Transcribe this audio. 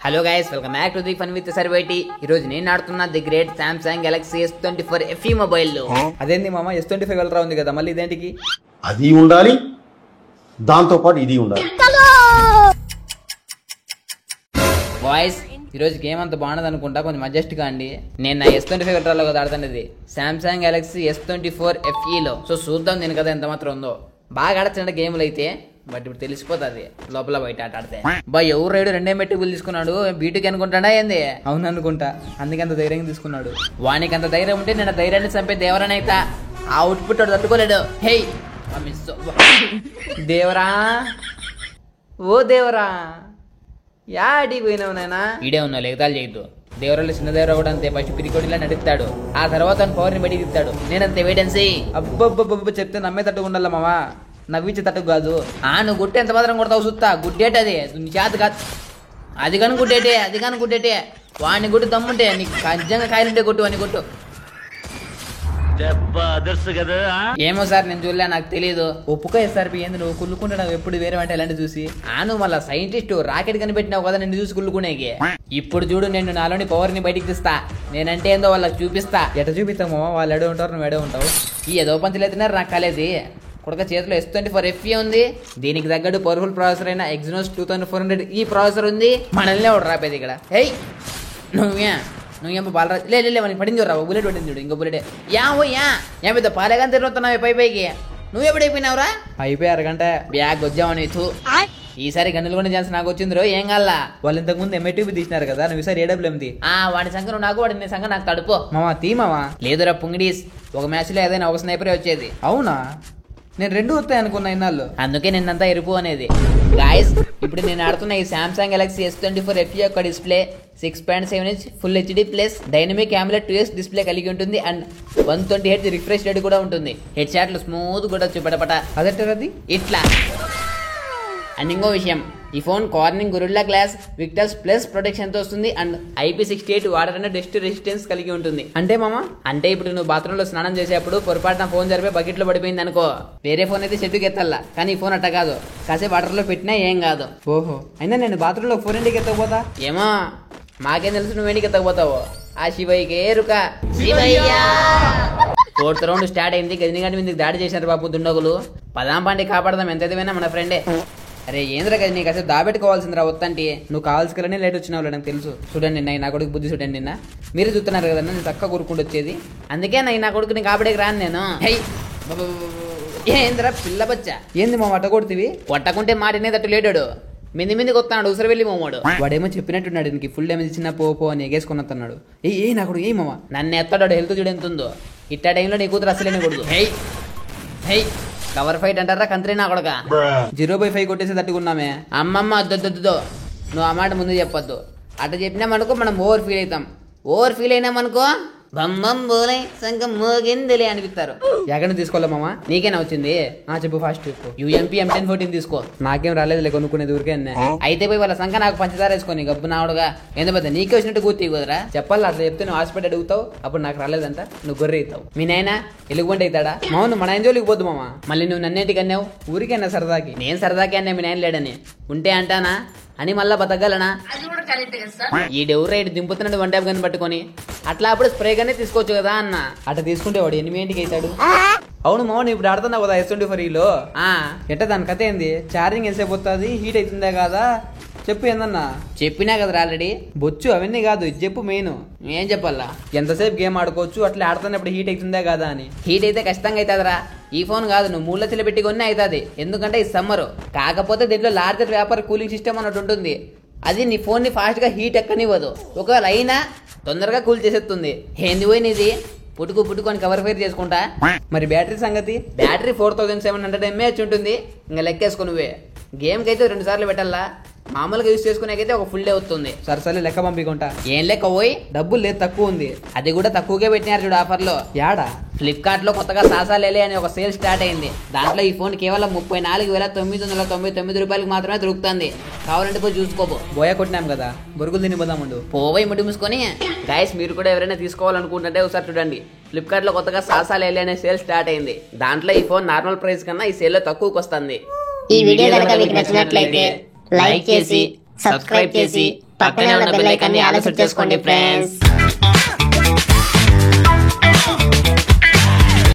Hello guys, welcome back to the fun with సర్వేటి. ఈ రోజు నేను ఆడుతున్నా the great Samsung Galaxy S24 FE mobile లో. అదేంది మామ, S25 అల్ట్రా ఉంది కదా, మళ్ళీ ఇదేంటికి? అది ఉండాలి, దాంతో పాటు ఇది ఉండాలి. బాయ్స్, ఈరోజు గేమ్ అంత బాగున్నది అనుకుంటా, కొంచెం అడ్జస్ట్ కాండి. నేను నా S25 అల్ట్రాలో కదా ఆడుతున్నది, సామ్సంగ్ గెలాక్సీ S24 FE లో. సో చూద్దాం నేను కదా ఎంత మాత్రం ఉందో. బాగా ఆడచ్చండి గేమ్లు అయితే, బట్ ఇప్పుడు తెలిసిపోతుంది లోపల బయట ఆట ఆడితే. బా ఎవరు రైడు రెండే మెట్రికలు తీసుకున్నాడు, బీటుకి అనుకుంటాడా ఏంది? అవును అనుకుంటా, అందుకే అంత ధైర్యంగా తీసుకున్నాడు. వానికి అంత ధైర్యం ఉంటే నేను ధైర్యాన్ని చంపే దేవరానైతా. ఆ అవుట్పుట్ తట్టుకోలేడు. హే దేవరా, ఓ దేవరా, యా అడిగి పోయినావు నాయనా? ఈడే ఉన్నావు, లేకతాలు చేయొద్దు. దేవరాలు చిన్న దేవరా కూడా అంతే, ఫస్ట్ పిరికోడిలా నడుపుతాడు, ఆ తర్వాత పవర్ ని బయటికి తిప్పుతాడు. నేనంతే, వెయిట్ అండ్ సీ. అబ్బబ్బబ్బ చెప్తే నమ్మే తట్టుకు ఉండాల మామ, నవ్వించే తట్టుకు కాదు. నువ్వు గుట్ట ఎంత మాత్రం కొడతావు చూస్తా. గుడ్డేట అది చేత కాదు, అది కానీ గుడ్డేటే, అది కానీ గుడ్డేటే. వాడిని గుడ్డు దమ్ముంటే నీకు ఖచ్చితంగా కాయలుంటే కొట్టు అని కొట్టు. ఏమో సార్, నేను చూడలే, నాకు తెలియదు. ఒప్పుకో ఎస్ఆర్పి, ఏంది నువ్వు కుళ్ళుకుంటున్నావు ఎప్పుడు వేరే అంటే ఇలాంటి చూసి? నువ్వు మళ్ళీ సైంటిస్ట్ రాకెట్ కనిపెట్టినావు కదా, నిన్ను చూసి కుళ్ళుకునేకి. ఇప్పుడు చూడు, నేను నాలోని పవర్ ని బయటికి తీస్తా. నేనంటే ఏందో వాళ్ళకి చూపిస్తా. ఎట చూపిస్తావు మామ? వాళ్ళు ఎడే ఉంటారు, నువ్వు ఎడే ఉంటావు. ఈ ఏదో పంచలేతున్నారు నాకు కాలేది. కొడుక చేతిలో S24 FE ఉంది, దీనికి తగ్గట్టు పవర్ఫుల్ ప్రాసెసర్ అయిన Exynos 2400 ఈ ప్రాసెసర్ ఉంది. మనల్ని ఒకటి రాపేది ఇక్కడ. హేయ్ నువ్వేం బాలరాజ్ లే మనకి పడింది రా, బుల్లెట్ పడింది చూడు, ఇంకో బుల్లెట్. యా పెద్ద పాలేగాని తిరుగుతున్నావు పైకి. నువ్వు ఎప్పుడైపోయినావురా? అయిపోయి అరగంట బ్యాగ్ వచ్చావని. ఈసారి గన్నులు కూడా ఛాన్స్ నాకు వచ్చిందిరో, ఏం కాల్లా? వాళ్ళు ఇంతకు ముందు MITB తీసినారు కదా, నువ్వు ఈసారి AWM. వాడి సంఖ్య నువ్వు నాకు, వాడి నీ సంఖ్య నాకు తడుపు మామ. తీ మామ. లేదురా పుంగిడీస్, ఒక మ్యాచ్ లో ఏదైనా ఒక స్నైపరే వచ్చేది. అవునా? నేను రెండు వస్తాయి అనుకున్నా ఇన్నాళ్ళు, అందుకే నిన్నంతా ఎరుపు అనేది. గాయస్, ఇప్పుడు నేను ఆడుతున్న ఈ సామ్సంగ్ గెలాక్సీ S24 FE యొక్క display 6.7 inch full HD plus dynamic AMOLED 2X display కలిగి ఉంటుంది. అండ్ 120Hz రిఫ్రెష్ రేట్ కూడా ఉంటుంది. హెడ్ షాట్లు స్మూత్ కూడా చూపడపట అదెట్టది ఇట్లా. అండ్ ఇంకో విషయం, ఈ phone Corning Gorilla Glass Victus plus protection తో వస్తుంది. And IP68 water and dust resistance కలిగి ఉంటుంది. అంటే మామ, అంటే ఇప్పుడు నువ్వు బాత్రూమ్ లో స్నానం చేసేప్పుడు పొరపాటున ఫోన్ జరిపే బకెట్ లో పడిపోయింది అనుకో, వేరే ఫోన్ అయితే చెట్టుకి ఎత్తల్లా, కానీ ఈ ఫోన్ అట్ట కాదు, కాసేపు వాటర్ లో పెట్టినా ఏం కాదు. ఓహో, అయినా నేను బాత్రూమ్ లో ఫోన్ ఇంటికి ఎత్తకపోతా? ఏమో మాకేం తెలుసు నువ్వేంటికి ఎత్తకపోతావు. ఆ శివయ్యకే రుక. శివయ్య 4th రౌండ్ స్టార్ట్ అయింది. గజనీగంట మీదకి దాడి చేశారు బాబు దుండగులు. పదాం పాండి కాపాడదాం, ఎంతైనా మన ఫ్రెండే. అరే ఏంద్రా కదా, నీకు అసలు దాబెట్టుకోవాల్సిందిరా వత్తంటి. నువ్వు కావాల్సుకనే లేట్ వచ్చినావు, నాకు తెలుసు. చూడండి నా కొడుకు బుద్ధి చూడండి. నిన్న మీరు చూస్తున్నారు కదా, నేను చక్కగా కూరుకుంటూ వచ్చేది. అందుకే నా కొడుకుని కాపాడేకి రాను నేను. ఏంద్రా పిల్ల బచ్చా, ఏంది మా అట్ట కొడుతీవి? కొట్టకుంటే మాటనే తట్టు లేడాడు, మిందికి వస్తున్నాడు ఉసరు వెళ్ళి మోమాడు. వాడేమో చెప్పినట్టున్నాడు, నీకు ఫుల్ డ్యామేజ్ ఇచ్చిన పో అని ఎగేసుకుని వస్తున్నాడు. ఏ నా కొడుకు, ఏ మామ నన్ను ఎత్తాడు, హెల్త్ చూడు ఎంత ఉందో. ఇట్టా టైంలో నీ కూతురు అసలేనే కొడుకు. హై కవర్ ఫైట్ అంటారా కంత్రి నా కొడక. 0/5 కొట్టేసి తట్టుకున్నామే. అమ్మమ్మ అద్దొద్దు, నువ్వు ఆ మాట ముందు చెప్పొద్దు. అట్ట చెప్పినామనుకో మనం ఓవర్ ఫీల్ అవుతాం. ఓవర్ ఫీల్ అయినామనుకో బమ్మం బోలే సంగం మోగిందిలే అనిపిస్తారు. ఎక్కడ తీసుకోవాలా మామ? నీకేనా వచ్చింది? చెప్పు ఫాస్ట్ చెప్పు. UMP M1014 తీసుకో. నాకేం రాలేదు, లే కొనుక్కునేది ఊరికే. అయితే పోయి వాళ్ళ సంఖ్య నాకు పంచదార వేసుకొని గబ్బు నావుడుగా ఎంత పెద్ద నీకే వచ్చినట్టు గుర్తు కుదరా. చెప్పాలి, అట్లా చెప్తే నువ్వు హాస్పిటల్ అడుగుతావు, అప్పుడు నాకు రాలేదంట, నువ్వు గొర్రె అవుతావు. మీ నాయన ఎలుగుబంటి అవుతాడా? అవును, మన ఆయన జోలికి పోద్దు మామ. మళ్ళీ నువ్వు నన్నేంటికి అన్నావు? ఊరికైనా సరదాకి. నేను సరదాకి అన్నా, మీ నాయన లేడని. ఉంటే అంటానా అని మళ్ళా బతకగలనా? ఈడెవరు రైడ్ దింపుతున్నాడు వన్ ట్యాప్ గన్ పట్టుకొని. అట్లా అప్పుడు స్ప్రే గానే తీసుకోవచ్చు కదా అన్న. అట్లా తీసుకుంటే వాడు 8 అవుతాడు. అవును మామ, నువ్వు ఇప్పుడు ఆడుతున్నావు కదా S24 లో. ఎట్ట దాని కథ ఏంది? ఛార్జింగ్ ఎంతసేపు వస్తుంది, హీట్ అవుతుందా కాదా చెప్పు. ఏందన్నా చెప్పినా కదా ఆల్రెడీ. బొచ్చు అవన్నీ కాదు, ఇది చెప్పు మెయిన్. ఏం చెప్పాలా? ఎంతసేపు గేమ్ ఆడుకోవచ్చు, అట్లా ఆడుతున్నప్పుడు హీట్ అవుతుందా కాదా అని. హీట్ అయితే ఖచ్చితంగా అవుతుందిరా. ఈ ఫోన్ కాదు, నువ్వు 3 లక్షలు పెట్టి కొన్నా అవుతుంది, ఎందుకంటే ఈ సమ్మర్. కాకపోతే దీంట్లో లార్జర్ వ్యాపార కూలింగ్ సిస్టమ్ అన్నట్టు ఉంటుంది. అది నీ ఫోన్ ని ఫాస్ట్ గా హీట్ ఎక్కనివ్వదు, ఒకవేళ అయినా తొందరగా కూల్ చేసేస్తుంది. ఏంది పోయినది పుట్టుకొని కవర్ ఫైర్ చేసుకుంటా. మరి బ్యాటరీ సంగతి? బ్యాటరీ 4700 mAh ఉంటుంది. ఇంకా లెక్కేసుకో నువ్వే. గేమ్ కి అయితే 2 సార్లు పెట్టాలా, మామూలుగా యూజ్ చేసుకునేకైతే ఒక ఫుల్ డే వస్తుంది. సరే లెక్క పంపికుంటా. ఏం లెక్క పోయి? డబ్బులు లేదు, తక్కువ ఉంది. అది కూడా తక్కువగా పెట్టినారు చూడు ఆఫర్ లో. యాడా? ఫ్లిప్కార్ట్ లో కొత్తగా సాసాలేలే అని ఒక సేల్ స్టార్ట్ అయింది. దాంట్లో ఈ ఫోన్ కేవలం 34,999 రూపాయలకి మాత్రమే దొరుకుతుంది. కావాలంటే పోయి చూసుకోబో. బోయా కొట్టినాం కదా, బొరుగులు తిని పోదామండు. పోయి ముడి మూసుకొని. గైస్, మీరు కూడా ఎవరైనా తీసుకోవాలనుకుంటుంటే ఒకసారి చూడండి. ఫ్లిప్కార్ట్ లో కొత్తగా సాసాలేలే అనే సేల్ స్టార్ట్ అయింది. దాంట్లో ఈ ఫోన్ నార్మల్ ప్రైస్ కన్నా ఈ సేల్ లో తక్కువకి వస్తుంది. ఈ వీడియో కనుక మీకు నచ్చినట్లయితే లైక్ చేసి, సబ్స్క్రైబ్ చేసి పక్కనే ఉన్న బెల్ ఐకాన్ని ఆల్ సెట్ చేసుకోండి ఫ్రెండ్స్.